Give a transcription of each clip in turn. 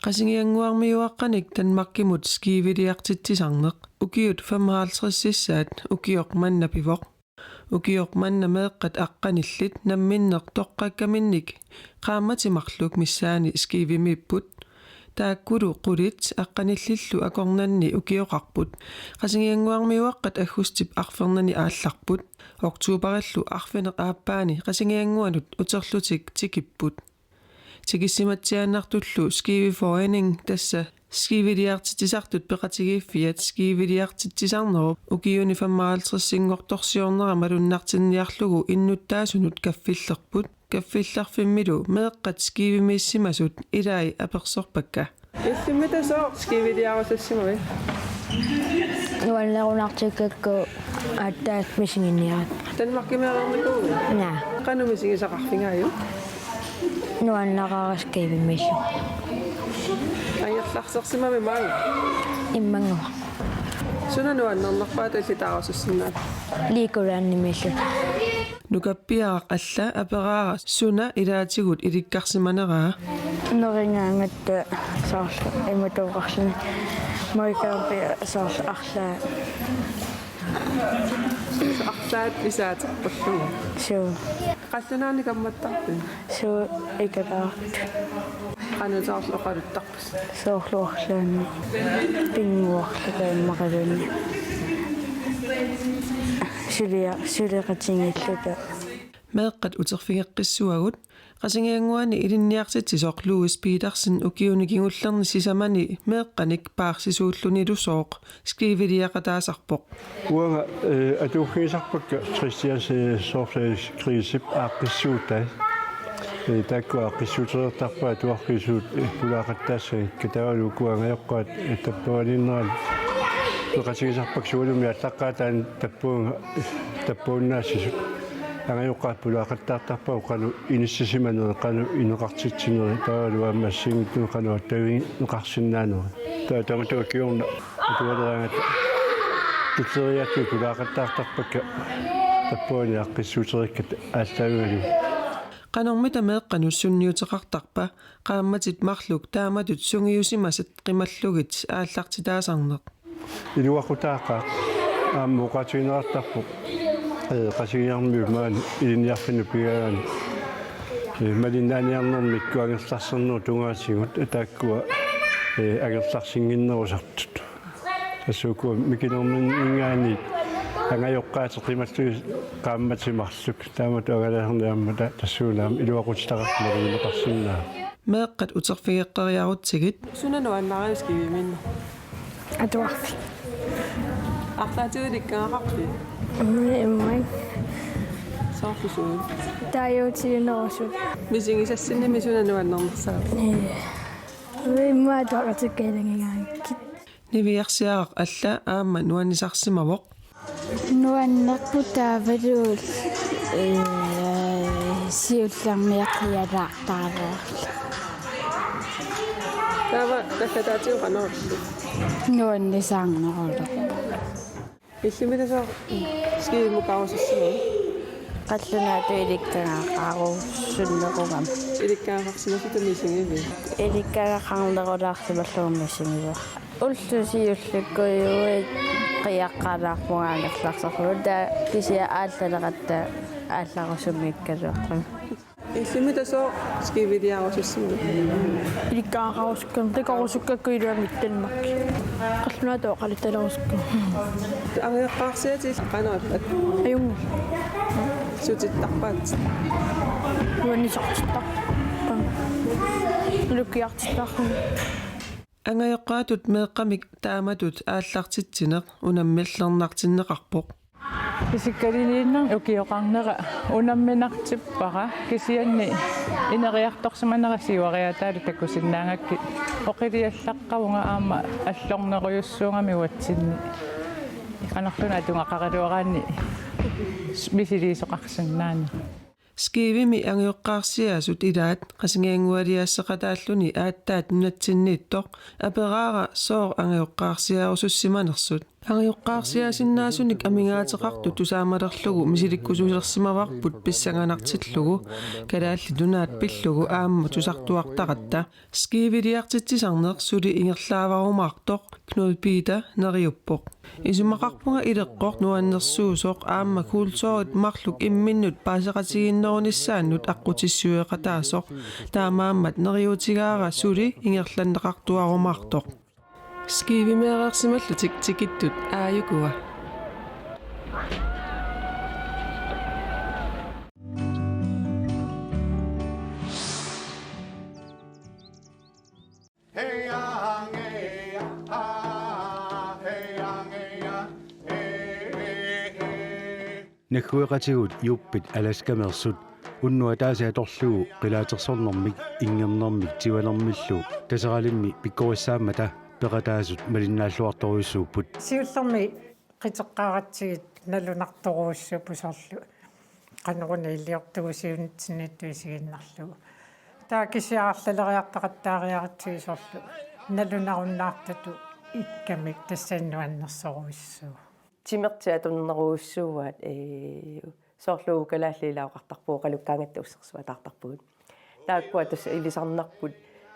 Qasingianguarmiuaqqanik Danmarkimut skiiviliartitsisarneq ukiut 55 sissaat ukiok manna pivoq ukiok manna meeqqat aqqanillit namminneq toqqakkaminnik qaamatimarluk missaani skiivimiipput taakkulu qulit aqqanillillu akornanni ukioqarput qasingianguarmiuaqqat aggustip arfernani aallarput oktuuparillu arfineq aappaani qasingianguanut uterlutik tikipput tikissimatsiaannartullu skiiviforening tassa skiiviliartitisartut peqatigiiffiat skiiviliartitisarnerup ukiuni 55-singortorsiornera malunnartinniarlugu innuttaasunut kaffillerput kaffillarfimmilu meeqqat skiivimiissimasut ilai apersorpakka illimitaso skiiviliarusassimavi nuallerunartikakku attaat misinginniarat Danmarkimeerermiku naa qanumisingisaqarfingaaju nuannaqaras skiivimissu ayerlarsersimami maanga immanguа sunanuannernerpaat allitaarusussinnaat liikulaannimillu nukappiaraq alla aperaara suna ilaatigut ilikkarsimaneraa neringaangatta saarlu imatuuqarluni moikaapia saarlu arlaa arlaat isaateqpullugu suu qallunaani kammattarpin suu ikalaart qanutaarlu qaluttarpus soorluarlaanni pinguarlukaimmaqalunni suliqatingilluta meeqqat uterfingeqqissuagut qasingianguani ilinniartitisoqluus Petersen ukiunikingullerni sisamani meeqqanik paarsisuullunillusooq skiiviliaqataasarpoq uanga atuugiisarpakka Christians soorlaas kriisip aaqqissuutai takkua qissuutertarpaa tuarkisuut pulaaqattaassa katavalu kuangajoqqaat tappualinneral peqatigisarpak suulumi allaqaataan tappuunnaasisut angajoqqaat pulaaqattaartarpaa qanu inissisimanu qanu ineqartitsineri tavalu ammassingittu qanu attavin neqarsinnaaneri tatamatuakiorna atualeraangata tutseriattu pulaaqattaartarpakka tappuani aqqissuuterikkat аассаагули qanormita meeqqanussunniuteqartarpa qaammatit marluk taamatut sungiusimasat qimallugit aallartitaasarneq iluaqutaaqa aammuqatiinerartarpu qasigiarmiu maan ilinniarfinu pigaani malinnaaniarnermik kuangerlarserner tungaasigut ataakkua agerlarsinginnerusartut тассуукуа микинермин ингаани ангаёққаатеқиматту qaamматимарлук таамат агалаерниаммата тассуунаам илуақутитақарлеринеқарсиннаа meeqqat uterfigеққариарутсигит sunanuannariuskiviminna atuarfi арлаатигуликкаақарпи иммай саарфусуун тааюутиинерусут мисигисассинними sunanuannернерсаа имма таақатиккаилангигаакки niviarsiaaq alla aamma nuannisarsimavoq нуаннерпутаавалуул сиуллармиаққиалаартаараа тава таккатаатиуқанеруллу нуаннисаарнерулу иллимитасоо скиимукаарусассимаа қаллунаату иликкагаақааруссуннеругам иликкаақарсимасутамисингиви иликкагаақарнерулаарсималлуумассигива уллусиуллуккуйуит қиаққалаарпугаанерларсарлу таа кисиа ааллалеқатта аалларусумиккалуарпа иллимитасоо скивилиарусассимаа иликкаақарусуккам тикорусуккаккуилуамиттанмакки қаллунаатоо қалитталерусукку ариаққарсиатил қанерат аюнг сутиттарпаат нуаннисартиттар луккиартиттарху ангаёққаатут меэққамик тааматут ааллартитсинеқ унаммиллернартиннеқарпоқ кисиккалилииннер укиоқарнера унамминартиппара кисианни инериарторсиманера сиуариатаали таккусиннаангакки оқилиаллаққавунга аама аллорнеруйуссуунгами уатсинни канарлуна тунгақарилуараанни мисилиисоқарсиннаани скивими ангиоққарсиасут илаат қасингиангуалиассеқатааллуни ааттаат нунатсиннииттоқ апераара соор ангиоққарсиарусуссиманерсут Angiuqqaarsiasinnaasunik amigaatеқарту тусаамалерлугу мисиликкусулерсимаварпут писсанганартиллугу калаалли тунаат пиллугу аамма тусартуартақатта скивилиартитсисарнеқ сули ингерлааварумаартоқ Knud Peter нериуппоқ исумақарпунга илеққор нуаннерсуусоқ аамма куулсоорит марлук имминнут паасеқатигиннерунissaannут аққутиссуеқатаасоқ таамааммат нериутигаара сули ингерланнеқартуарумаартоқ скивимеэрерсималлутик тикиттут ааюкуа Nakhueqatigut yuppit alaskamersut unnua taasiatorlugu qilaatersornermik ingernermik tivanermillu taseralimmi pikkorissaamata peqataasut malinnaalluartoruissuupput siullermi qiteqqaaratsigit nalunartoruussuupusorlu qaneruna illiortugusiunitsinniittuisiginnarlugu taakisiaarlaleriartaqattaariaratsigisorlu nalunarunnaartatu ikkamik tassaannuannersoruissuu тимертиатуннеруussууаат соорлуу калааллилаақартарпуу қалуккаангатта уссерсуатаартарпугут тааккуа тасса илисарнарпут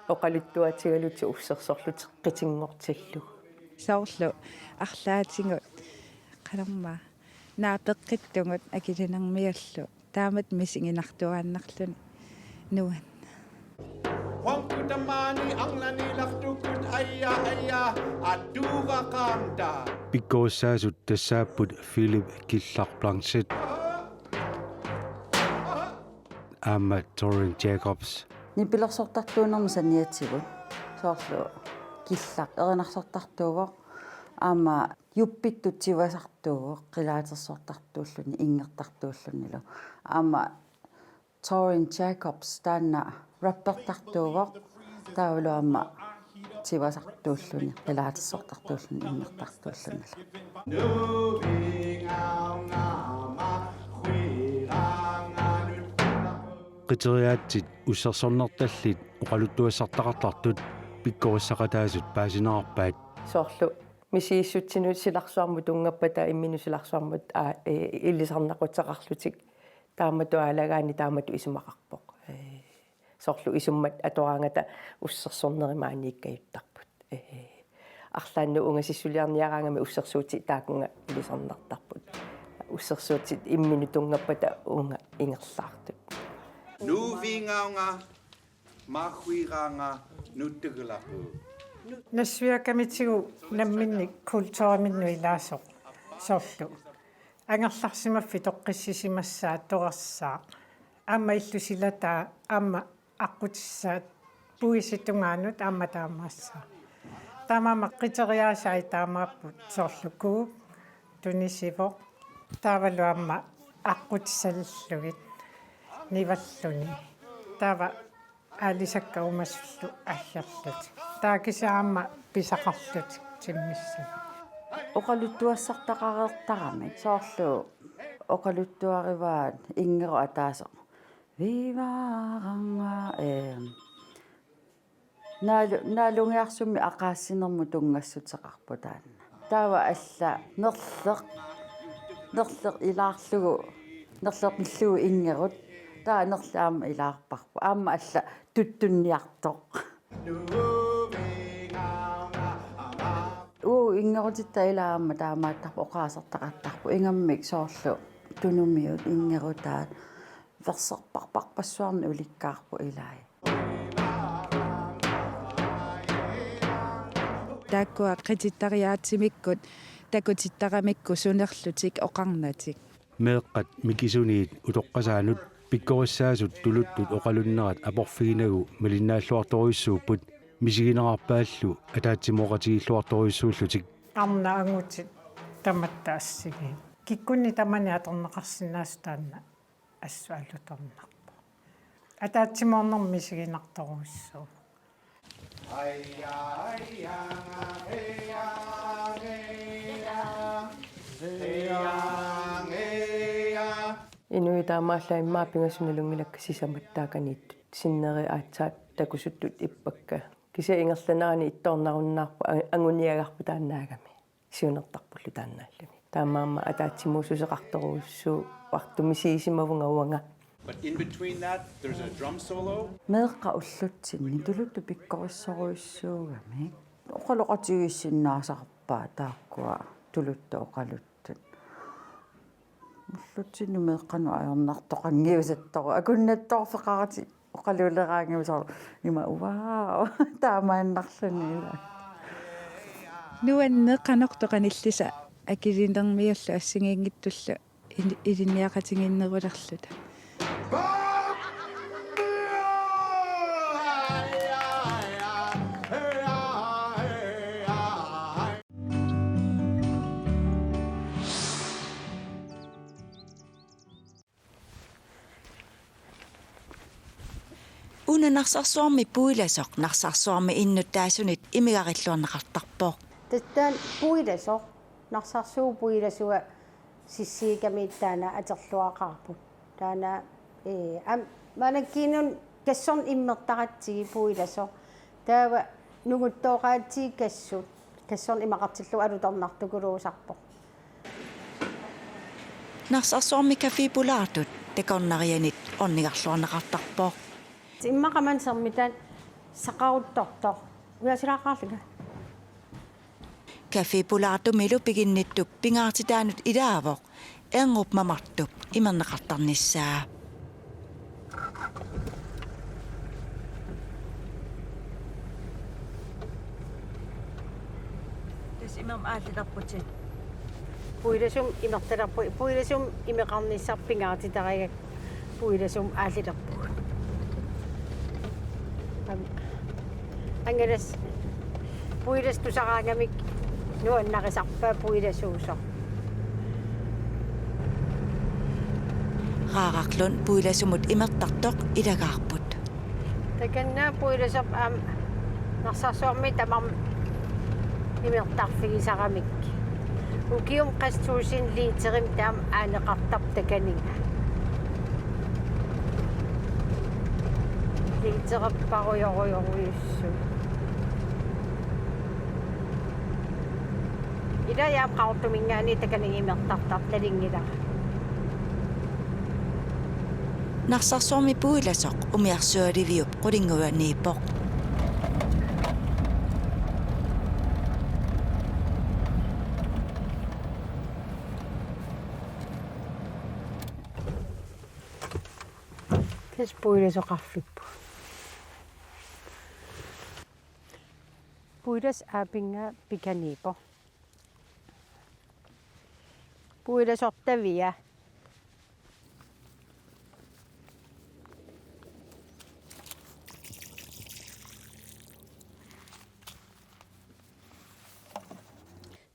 оқалуттуатигалути уссерсорлут қитингортиллу соорлу арлаатингут қалерма наапеққиттугут акилинермиаллу таамат мисингинартуааннарлуни нуан Wangkutamani ang nanilaktukut aya aduga kamda. pikkorissaasut tassaapput Philip Killarplancet aamma Torrin Jacobs нипилерсортартуунерма саниатсигут соорлу киллақ эринарсортартуугоқ аама юппиттут сивасартуугоқ қилаатерсортартууллуни ингертартууллунилу аама Torrin Jacobs таанна раппертартуугоқ таулуамма сивасартууллуни қилаатерсортартууллуни ингертартууллунила qiteriaatsit ussерсорнерталлит оқалуттуассартақартартут pikkorissaqataasut paasinаарpaat соорлу мисииссутсинут силарсуарму тунгаппата иммину силарсуармут иллисарнақутеқарлутик таамату аалагаани таамату исумақарпоқ соорлу исуммат атораангата уссерсорнеримаанииккаюттарпут арлаанну унгасиссулиарниараангами уссерсуути таакунга иллисарнартарпут уссерсуутит иммину тунгаппата унга ингерлаартут Nuvingaunga mahuiranga nutteglapu. нассуакамитигу намминник култураминну илаасоқ соорлу ангерларсимаффи тоққиссисимассаа торерсаа аама иллусилатаа аама аққутиссаат пуиситунгаанут аама таамаассаа таамаама қитериаасаи таамааппут соорлукуу тунисиво таавалу аама аққутиссаллугит ниваллуни таава алисакка умассуллу аггерлут таакисаама писақарлут тиммисса оқалуттуассартақареэртарами соорлу оқалуттуариваат ингеру атаасо виваранга налунгиарсуми ақаассинерму тунгассутеқарпутаанна таава алла нерлеқ илаарлугу нерлеқиллугу ингерут таа нерлаама илаарпарпу аама алла туттунниартоқ ингерутитта илаама таамааттарпу оқаасертақаттарпу ингаммик соорлу тунумиут ингерутаат версерпарпарпассуарни уликкаарпу илаи тааккуа қититтариаатсимиккут такутиттарамикку сунерлутик оқарнатик meeqqat mikisuniit utoqqasaanut pikkorissaasut tuluttut oqalunnerat aporfiginagу malinnaalluartoruissuupput misiginerarpaallu ataatimoqatigilluartoruissuullutik арна ангутит таматтаассиги киккунни тамани аторнеқарсинаастаанна ассуаллуторнарпа атаатсимоорнэрми сигинарторуиссуу инуитаамааллаиммаа пингасуналунгилакка сисаматтааканииттут синнери аатсаат такусуттут иппакка кися ингерланерани ittornarunnaarpa anguniagarpu тааннаагами сиунертарпуллу тааннааллуни таамаама атаатсимуусусеқарторуссуу артумисиисимавунгауанга. But in between that, there's a drum solo. Meeqa ullutsinni tuluttu pikkorissoruissuugami. Oqaloqatigiissinnaasarpaa taakkua tuluttu oqaluttut. Ullutsinnu meeqqanu ajornartoqangiusattoru akunnattorfeqarati oqaluleraangiusor ima wow taamaannarlunila. Nuanne qanortoqanillisa akilinermiullu assingiingittullu iliniaqatinginnerulerluta. Una narsarsuarmi puilasoq narsarsuarmi innutaasunit imigarilluarneqartarpoq. Tattaan puilasoq narsarsugu puilasuga sissiikami taana aterluaqarput. Taana manakkiinun kassorn immertaqatsigi puilasoq. Taava nunguttooqaatsigi kassut. Kassorn imaqartillu alutornartukuluusarpoq. Narsarsuarmi kafipulaartut takornarianit ornigarluarneqartarpoq. Immaqaman sermitaan saqaruttortoq. Uasilaaqaarluga. Kafipulaartumilu piginnittuk pingaartitaanut ilaavoq engup mamartup imerneqartarnissaa. Tas imam aallitarputit. Puilasum imertalarpu puilasum imeqarnissarpingaartitariga puilasum aallitarpu. Angeles puilas tusaqaangamik nuannaqisarpaa puilasuusoq. Raaraqlun puilasumut imertartoq ilagaarput. Takanna puilasop narsarsuarmi tamam imertarfigisaqamik. Ukium qastuusin liiterim taam aaneqartarp takaninga. Liiterapparuyoruyoruyussu. Ida yaam qaartumingaani takaningimertartar talingila. Narsarsuarmi puilasoq umiarsualiviup qulinguaniipoq. Tas puilasoqarluppu. Puilas aapinga pikaniipo. Puilasortavia.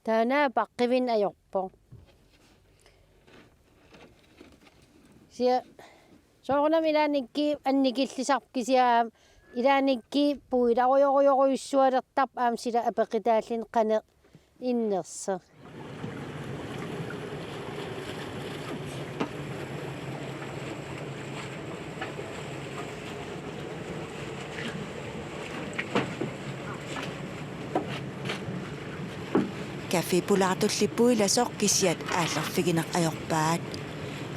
Taana paqqivin ajorpo. Sia soornam ilaanikki annikillisarpkisia ilaanikki puilaruyoruyoruissualertarp aamsila apeqitaallin qane innerse. Kafipulaartulli puilasoq kisiat aallarfigineq ajorpaat.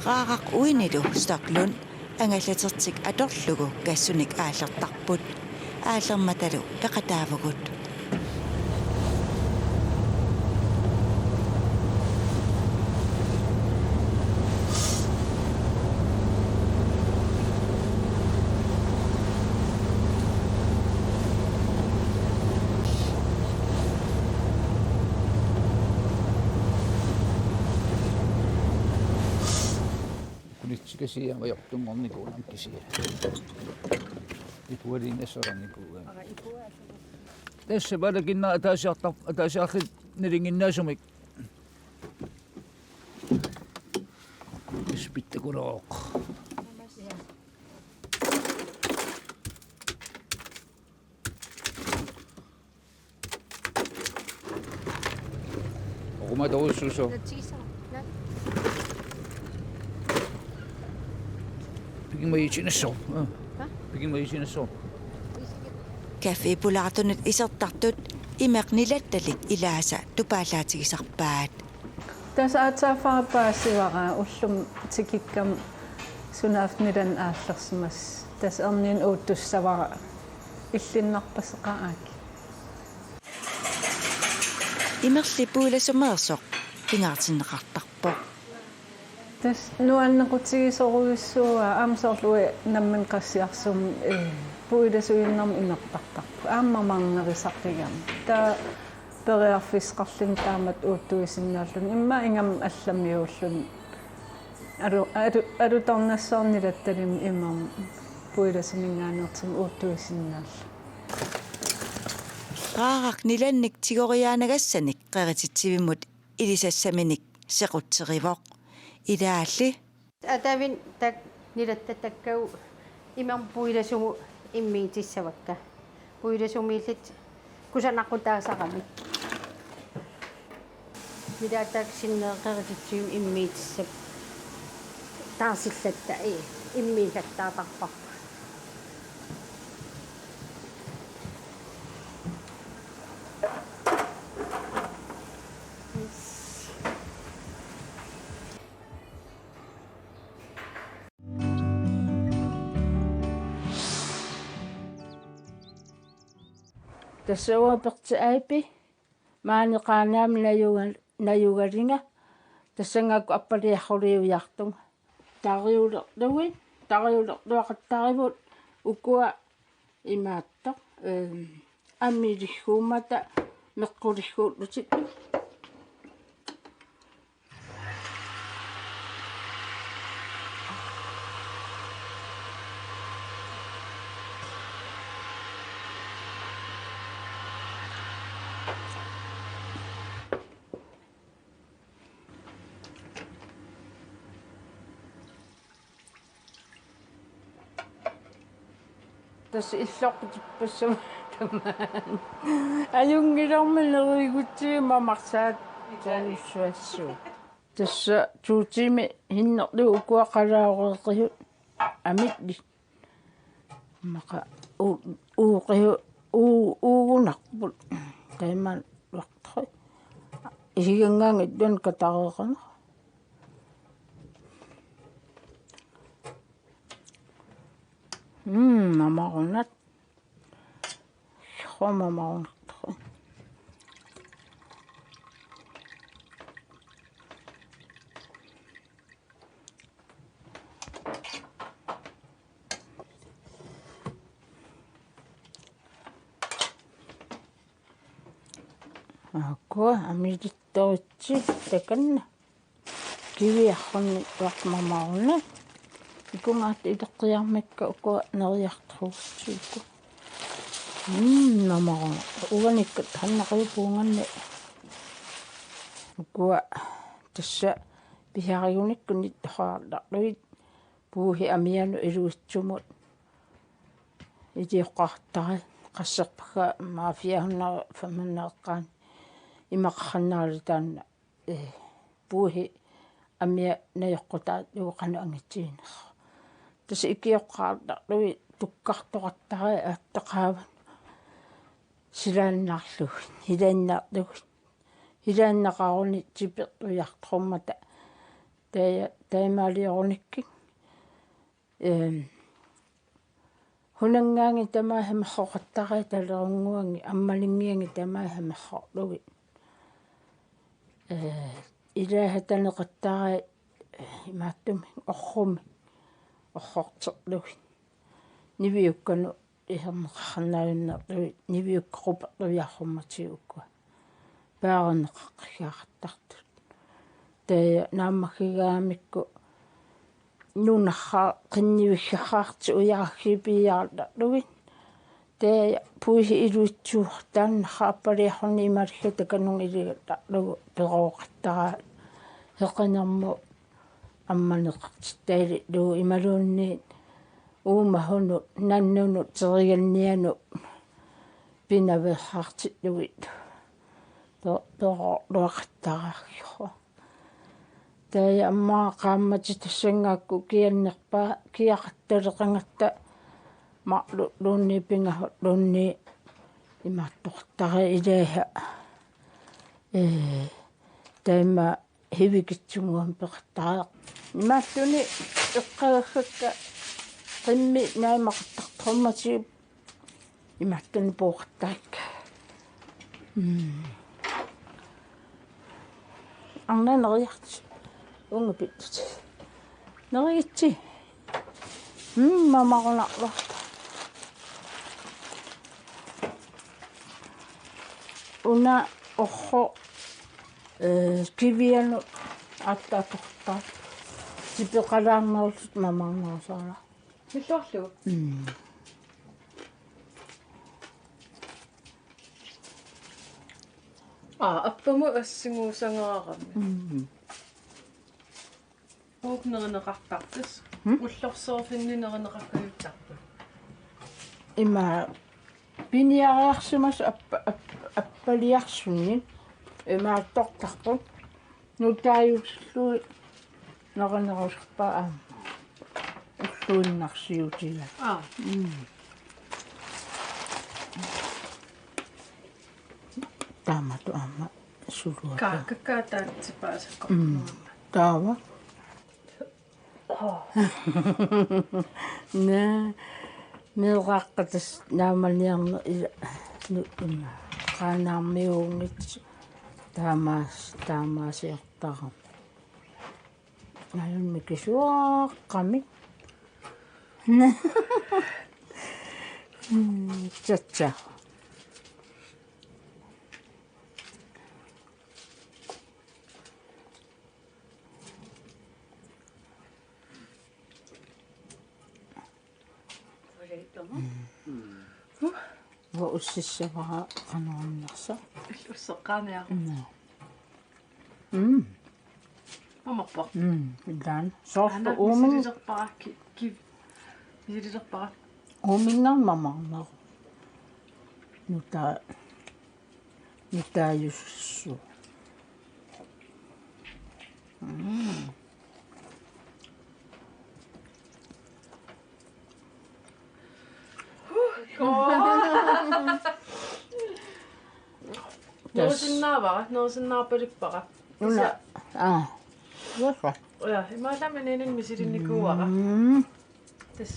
Raaraq uinilu stoklun angallatertik atorlugu kassunik aallertarput. Aallermatalu peqataavugut. Kisia vai optungornikuunam kisia. Ipualinassornikuuga. Tässä valakinna ataasiaqit niringinnaasumik. Ispittakuroq. Oquma toussuso. Kafipulaartunut isertartut имеқнилатталик илааса тупаалаатигисарпаат тас аатсаафарапаассивара уллум тикиккам сунаafнилан ааллерсимас тас эрнин ууттуссавара иллиннарпасеқааки имерли пууласумеерсоқ пингаартиннеқартарпо тас нуаннеқутигисоруйуссуа аамсоорлуи наммин қассиарсум пууласуиннарм инертартарпу ааммамаарнерисартигам та периарфисқарлин таамат ууттуисиннааллун имма ингам алламиууллун алуторнассоорнилатталим имам пууласумингаанертим ууттуисиннаалла qaaraq nilannik tigoriaanagassanik qerititsivimut ilisassamиник sequtterivoq ilaalli атавин так нилаттаттаккау имам пуиласуму иммиитиссавакка пуиласумииллит кусанаққутаасақами милаатак синнеэқэрититсиум иммиитиссап таасиллатта иммиилаттаатарпар тассауаперти маанеқаанаам наюгалинга тассангакку аппалиаррулиуяртунга тариулерлуақаттаривут укуа имаатто аммилиггуумата меққулиггууллутик тас иллоққутиппассама тамаан аюнгилэрминеригутсима марсаат таалуссуассуу тасса туутими хиннерлу укуақалааореқиут амитли мақа ууқиу уугунарпут тайман лартри игингаангит дун катареқана мамаронат хомамаронат акко амидитторитси таканна кивиархунни вартмамаронат икунгаат илеққиармакка ука нериарторуссуукку намарон уганиккат ханнақиупуунганни укуа тасса пихариуниккунит тохаарларлуит пууhi амиану илуитсумут итиоққартари qassерпага мафиахуннара фаманнеэққаан имаққаннаали таанна пууhi амиа наёққутаат юоқану ангитсиинер тас икиоққаарларлуи туккартоқаттари ааттеқааван силааннаарлуг хилааннаарлуг хилааннақаруни типертуяртруммата таимаалиоруниккик хунангаанги тамаахамахоқаттари талерунгуанги аммалингианги тамаахамахорлуги илаахатанеқаттари имааттуми орруми орхортерлуги нивиуккану ихернеқарнааюннерлуги нивиуккоруперлуиаррумматиуккуа паарнеқаққигаақаттартут таа нааммахигаамикку нунарра қиннивиггахаарти уярахипиаарлерлуги таа пуиси илуитсуур тааннарра аппалиаррунни ималлу таканун илигаттарлугу перооқаттараа heqanarmu амманеқартиттаали луу ималуунни уумахуну наннуну териганниану пинавеқартиллугит тоқарлуақаттараархо таа аммаа qaamмати тассангаакку кианнерпаа киақатталеқангатта марлу луунни пингаху луунни имаартортара илааха тайма хивикитсунгуам пеқартаа имааллуни эққагакка qimmi naimaqartartormati имааттуни пуuqattaakka анна нериарти унгапиттути неригитси мамарунарларта уна орхо кивиану аттаатортаа сипеқалаарнерусут мамарнерусаала миллуарлугу аппаму ассигуусангаақарми уукнеринеқартартас уллорсоорфиннинеринеқаккаюттарпу има пиниариарсумас аппалиарсунни имааттортарпу нутааюслуи неринерусерпаа уллуиннарсиутила таамату аама сулуа каккаатаатсипаасакко таава не нераққатас наамалниарне ила нуна qanaarmiuungit таамаасиартара наалунми кисуааққами чатча во уссиссавара канааннарса уссеққаниа мамаппа дан сорта уумин силисерпаракки кив силисерпара ууминнармамарнеру нутааюссу нерусиннаапариппара уна я имаалламининин мисилинникууара тас